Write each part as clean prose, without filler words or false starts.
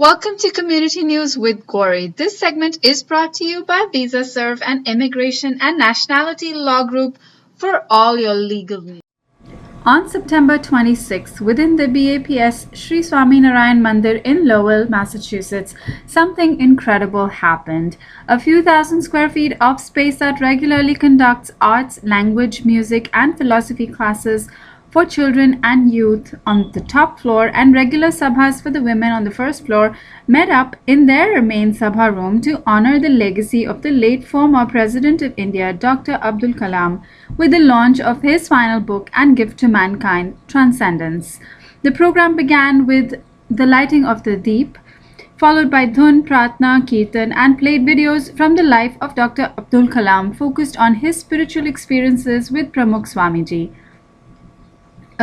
Welcome to Community News with Gauri. This segment is brought to you by Visa Serve and Immigration and Nationality Law Group for all your legal needs. On September 26, within the BAPS Shri Swaminarayan Mandir in Lowell, Massachusetts, something incredible happened. A few thousand square feet of space that regularly conducts arts, language, music, and philosophy classes for children and youth on the top floor and regular sabhas for the women on the first floor met up in their main sabha room to honor the legacy of the late former President of India, Dr. Abdul Kalam, with the launch of his final book and gift to mankind, Transcendence. The program began with the lighting of the deep, followed by dhun, prarthana, kirtan, and played videos from the life of Dr. Abdul Kalam focused on his spiritual experiences with Pramukh Swamiji.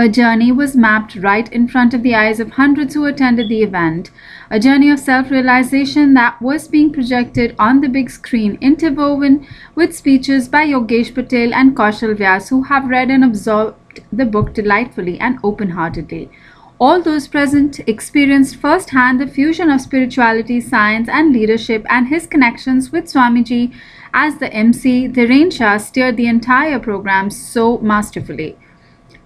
A journey was mapped right in front of the eyes of hundreds who attended the event, a journey of self-realization that was being projected on the big screen, interwoven with speeches by Yogesh, Patel, and Kaushal Vyas, who have read and absorbed the book delightfully and open-heartedly. All those present experienced firsthand the fusion of spirituality, science, and leadership, and his connections with Swamiji as the emcee. Dhiren Shah steered the entire program so masterfully.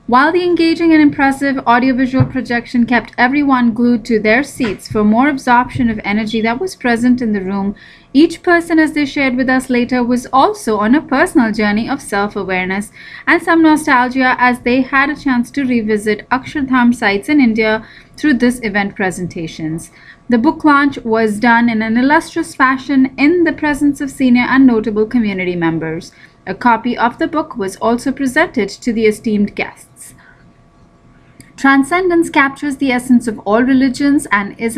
While the engaging and impressive audiovisual projection kept everyone glued to their seats for more absorption of energy that was present in the room, each person, as they shared with us later, was also on a personal journey of self-awareness and some nostalgia as they had a chance to revisit AksharDham sites in India through this event presentations. The book launch was done in an illustrious fashion in the presence of senior and notable community members. A copy of the book was also presented to the esteemed guests. Transcendence captures the essence of all religions and is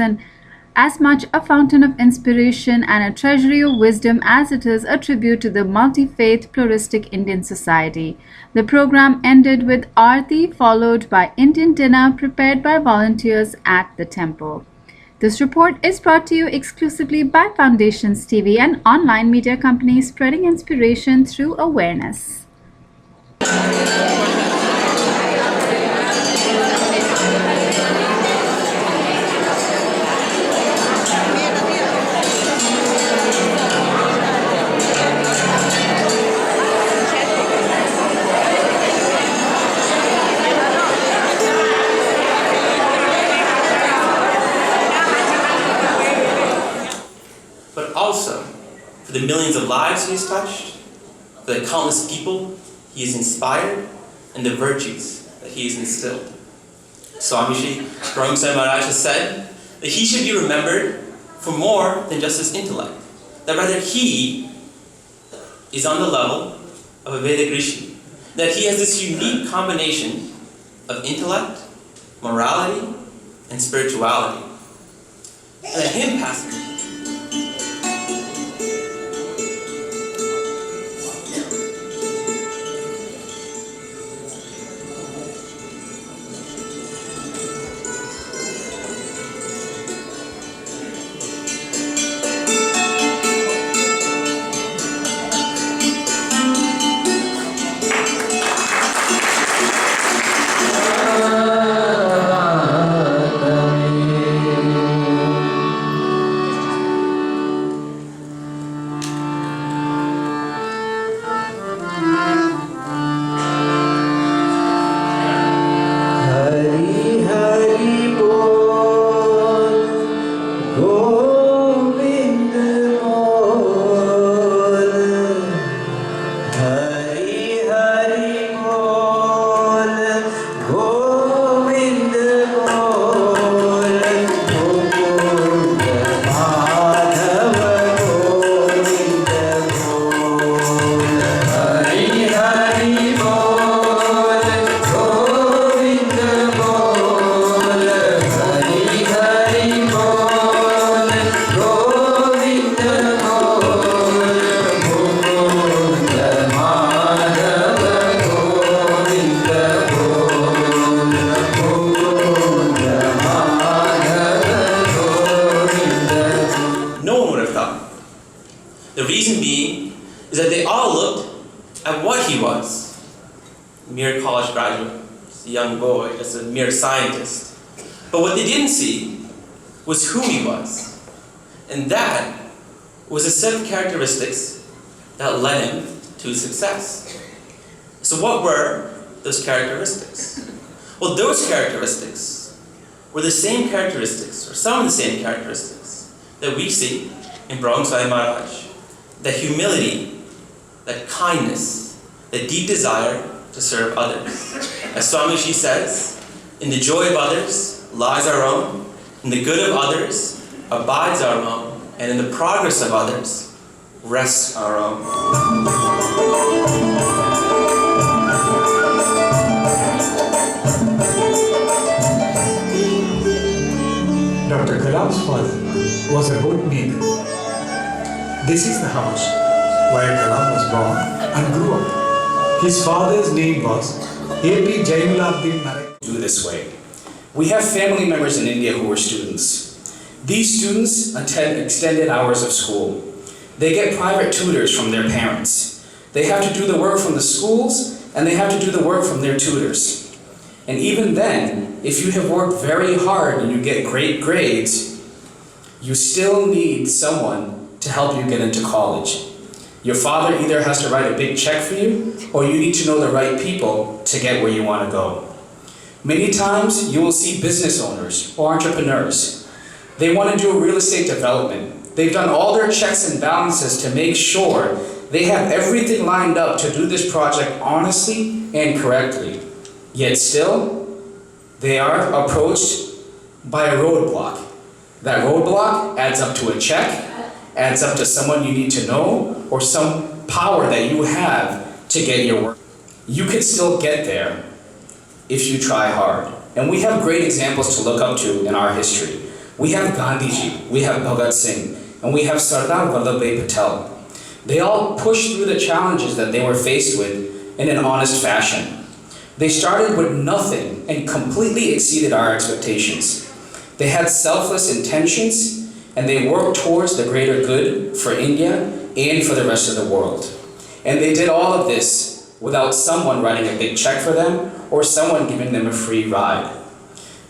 as much a fountain of inspiration and a treasury of wisdom as it is a tribute to the multi-faith pluralistic Indian society. The program ended with Aarti, followed by Indian dinner prepared by volunteers at the temple. This report is brought to you exclusively by Foundations TV, an online media company spreading inspiration through awareness. But also for the millions of lives he has touched, for the countless people he has inspired, and the virtues that he has instilled. Swamiji, Pramukh Swami Maharaj has said that he should be remembered for more than just his intellect, that rather he is on the level of a Vedic Rishi, that he has this unique combination of intellect, morality, and spirituality. And that him passing The reason being is that they all looked at what he was. Mere college graduate, just a young boy, just a mere scientist. But what they didn't see was who he was. And that was a set of characteristics that led him to success. So what were those characteristics? Well, those characteristics were the same characteristics, or some of the same characteristics, that we see in Pramukh Swami Maharaj. That humility, that kindness, that deep desire to serve others. As Swamiji says, in the joy of others lies our own, in the good of others abides our own, and in the progress of others rests our own. Dr. Kalam's father was a boat maker. This is the house where Kalam was born and grew up. His father's name was APJ Abdul Do this way. We have family members in India who are students. These students attend extended hours of school. They get private tutors from their parents. They have to do the work from the schools, and they have to do the work from their tutors. And even then, if you have worked very hard and you get great grades, you still need someone to help you get into college. Your father either has to write a big check for you, or you need to know the right people to get where you want to go. Many times, you will see business owners or entrepreneurs. They want to do a real estate development. They've done all their checks and balances to make sure they have everything lined up to do this project honestly and correctly. Yet still, they are approached by a roadblock. That roadblock adds up to a check, adds up to someone you need to know, or some power that you have to get your work. You can still get there if you try hard. And we have great examples to look up to in our history. We have Gandhiji, we have Bhagat Singh, and we have Sardar Vallabhbhai Patel. They all pushed through the challenges that they were faced with in an honest fashion. They started with nothing and completely exceeded our expectations. They had selfless intentions, and they worked towards the greater good for India and for the rest of the world. And they did all of this without someone writing a big check for them or someone giving them a free ride.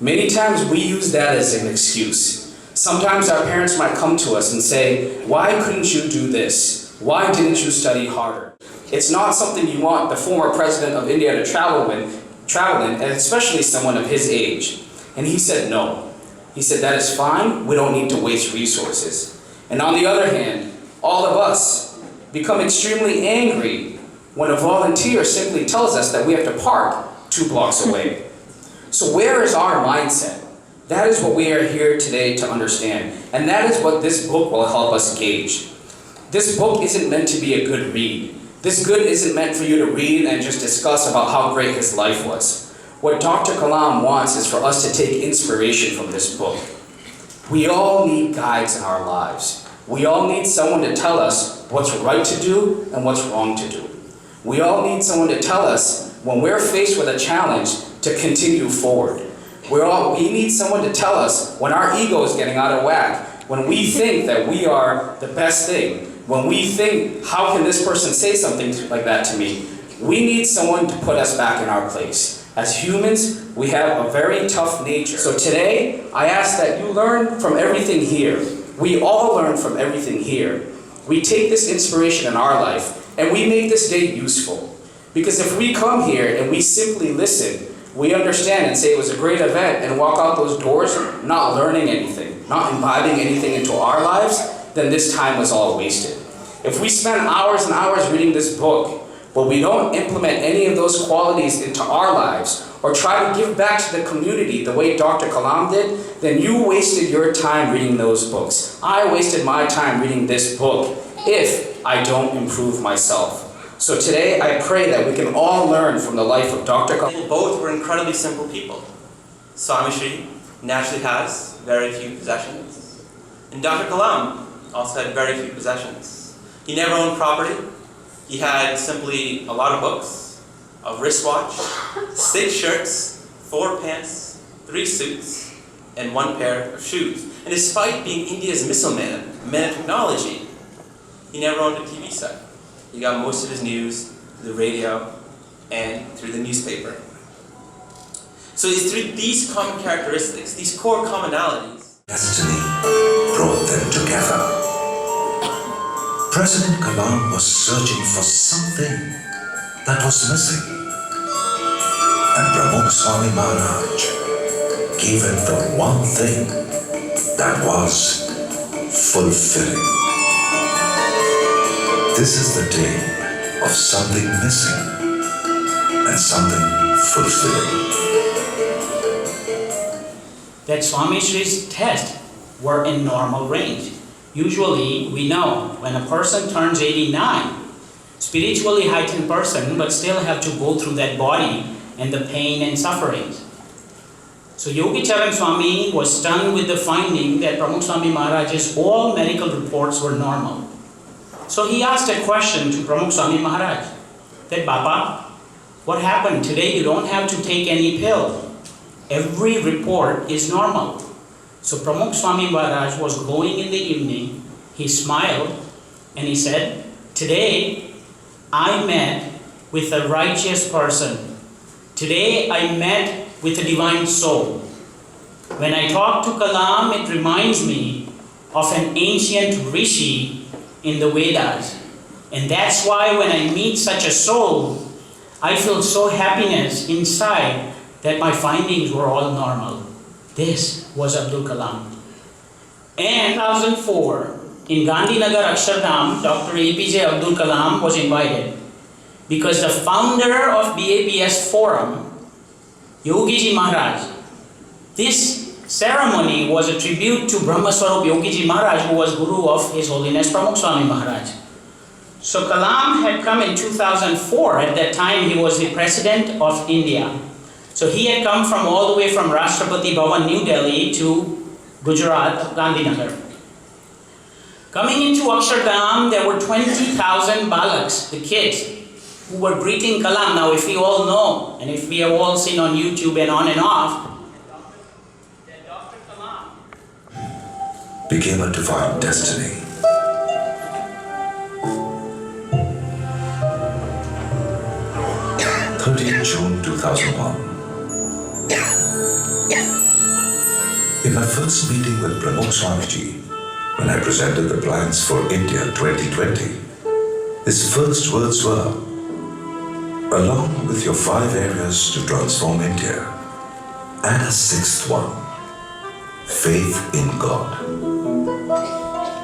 Many times we use that as an excuse. Sometimes our parents might come to us and say, "Why couldn't you do this? Why didn't you study harder?" It's not something you want the former president of India to travel in, and especially someone of his age. And he said no. He said, that is fine, we don't need to waste resources. And on the other hand, all of us become extremely angry when a volunteer simply tells us that we have to park 2 blocks away. So where is our mindset? That is what we are here today to understand. And that is what this book will help us gauge. This book isn't meant to be a good read. This good isn't meant for you to read and just discuss about how great his life was. What Dr. Kalam wants is for us to take inspiration from this book. We all need guides in our lives. We all need someone to tell us what's right to do and what's wrong to do. We all need someone to tell us when we're faced with a challenge to continue forward. We need someone to tell us when our ego is getting out of whack, when we think that we are the best thing, when we think, how can this person say something like that to me? We need someone to put us back in our place. As humans, we have a very tough nature. So today, I ask that you learn from everything here. We all learn from everything here. We take this inspiration in our life, and we make this day useful. Because if we come here and we simply listen, we understand and say it was a great event and walk out those doors not learning anything, not imbibing anything into our lives, then this time was all wasted. If we spend hours and hours reading this book, but we don't implement any of those qualities into our lives or try to give back to the community the way Dr. Kalam did, then you wasted your time reading those books. I wasted my time reading this book if I don't improve myself. So today I pray that we can all learn from the life of Dr. Kalam. Both were incredibly simple people. Swamiji naturally has very few possessions, and Dr. Kalam also had very few possessions. He never owned property. He had simply a lot of books, a wristwatch, 6 shirts, 4 pants, 3 suits, and 1 pair of shoes. And despite being India's missile man, man of technology, he never owned a TV set. He got most of his news through the radio and through the newspaper. So it's through these common characteristics, these core commonalities, Destiny brought them together. President Kalam was searching for something that was missing. And Pramukh Swami Maharaj gave him the one thing that was fulfilling. This is the day of something missing and something fulfilling. That Swamishri's tests were in normal range. Usually, we know when a person turns 89, spiritually heightened person, but still have to go through that body and the pain and sufferings. So Yogi Charan Swami was stunned with the finding that Pramukh Swami Maharaj's all medical reports were normal. So he asked a question to Pramukh Swami Maharaj, that Baba, what happened? Today you don't have to take any pill. Every report is normal. So Pramukh Swami Maharaj was glowing in the evening. He smiled and he said, today I met with a righteous person. Today I met with a divine soul. When I talk to Kalam, it reminds me of an ancient rishi in the Vedas. And that's why when I meet such a soul, I feel so happiness inside that my findings were all normal. This was Abdul Kalam. And 2004, in Gandhinagar, AksharDham, Dr. APJ Abdul Kalam was invited because the founder of BAPS Forum, Yogiji Maharaj, this ceremony was a tribute to Brahma Swarup Yogiji Maharaj, who was Guru of His Holiness Pramukh Swami Maharaj. So Kalam had come in 2004. At that time, he was the President of India. So he had come from all the way from Rashtrapati Bhavan, New Delhi to Gujarat, Gandhinagar. Coming into AksharDham, there were 20,000 balaks, the kids, who were greeting Kalam. Now, if we all know, and if we have all seen on YouTube and on and off, that Dr. Kalam became a divine destiny. June 2001. In my first meeting with Pramukh Swamiji, when I presented the plans for India 2020, his first words were, along with your 5 areas to transform India, add a 6th one, faith in God.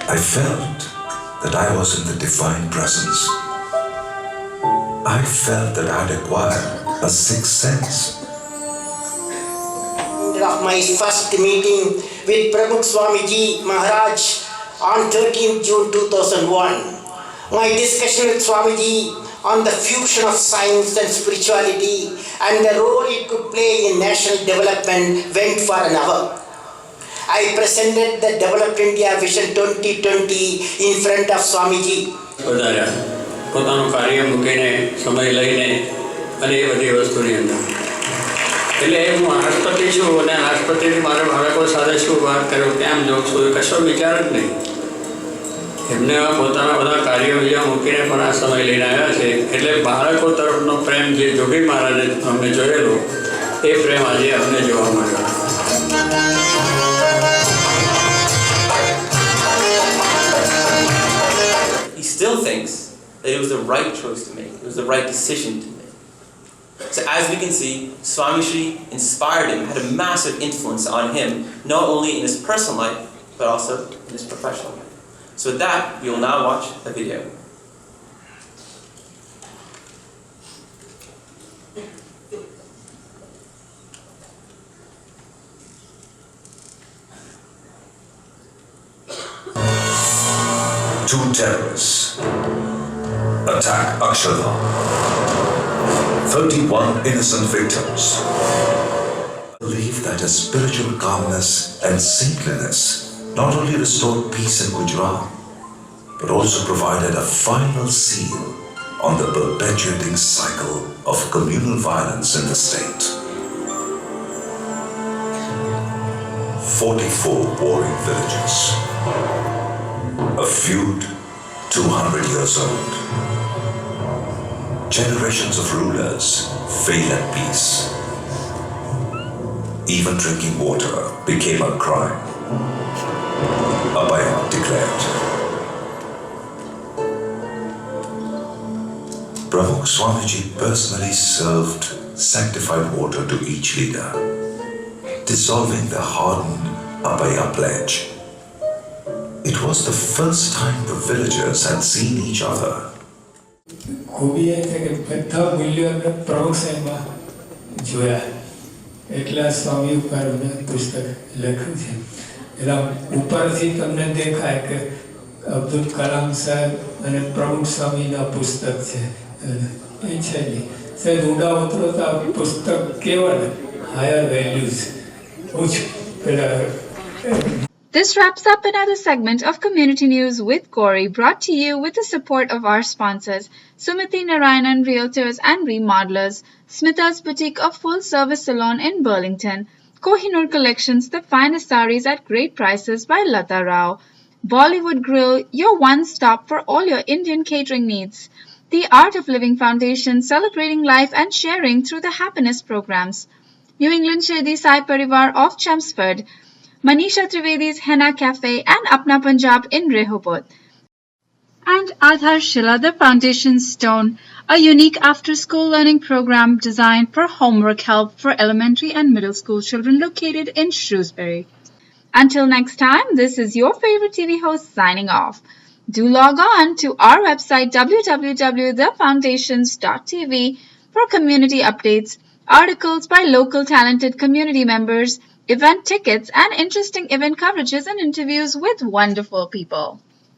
I felt that I was in the divine presence. I felt that I'd acquired a 6th sense. Of my first meeting with Pramukh Swamiji Maharaj on 13th June 2001. My discussion with Swamiji on the fusion of science and spirituality and the role it could play in national development went for an hour. I presented the Developed India Vision 2020 in front of Swamiji. પોતાનું કાર્ય મૂકીને સમય લઈને અને એ બધી વસ્તુની અંદર એટલે હું રાષ્ટ્રપતિ છું અને રાષ્ટ્રપતિથી મારા બાળકો સાથે શું વાત કર્યો કેમ જોઉં છું એ કશો વિચાર જ નહીં એમને પોતાના બધા કાર્યો બીજા મૂકીને પણ આ સમય લઈને આવ્યા છે એટલે બાળકો તરફનો પ્રેમ જે જોગી મહારાજે અમને જોયેલો એ પ્રેમ આજે અમને જોવા મળ્યો. He still thinks that it was the right choice to make. It was the right decision to make. So as we can see, Swami Shri inspired him, had a massive influence on him, not only in his personal life, but also in his professional life. So with that, we will now watch a video. Two terrorists attack AksharDham. 31 innocent victims. I believe that his spiritual calmness and saintliness not only restored peace in Gujarat, but also provided a final seal on the perpetuating cycle of communal violence in the state. 44 warring villages. A feud 200 years old. Generations of rulers fail at peace. Even drinking water became a crime. Abhaya declared. Pramukh Swamiji personally served sanctified water to each leader, dissolving the hardened Abhaya pledge. It was the first time the villagers had seen each other. ખૂબી એ છે કે બધા મૂલ્યો એમને પ્રમુખ સાહેબમાં જોયા, એટલા સ્વામી ઉપર પુસ્તક લખ્યું છે. એટલે ઉપરથી તમને દેખાય કે અબ્દુલ કલામ સાહેબ અને પ્રમુખ સ્વામીના પુસ્તક છે. એ છે નહીં, સાહેબ ઊંડા ઉતરો તો આ પુસ્તક કેવા ને હાયર વેલ્યુઝ ઉચ્ચ પેલા. This wraps up another segment of Community News with Gauri, brought to you with the support of our sponsors, Sumati Narayanan Realtors and Remodelers, Smita's Boutique, a full-service salon in Burlington, Kohinoor Collections, the finest sarees at great prices by Lata Rao, Bollywood Grill, your one-stop for all your Indian catering needs, the Art of Living Foundation, celebrating life and sharing through the happiness programs, New England Shirdi Sai Parivar of Chelmsford, Manisha Trivedi's Henna Cafe and Apna Punjab in Rehoboth. And Aadhar Shila, the Foundation Stone, a unique after-school learning program designed for homework help for elementary and middle school children located in Shrewsbury. Until next time, this is your favorite TV host signing off. Do log on to our website www.thefoundations.tv for community updates, articles by local talented community members, event tickets, and interesting event coverages and interviews with wonderful people.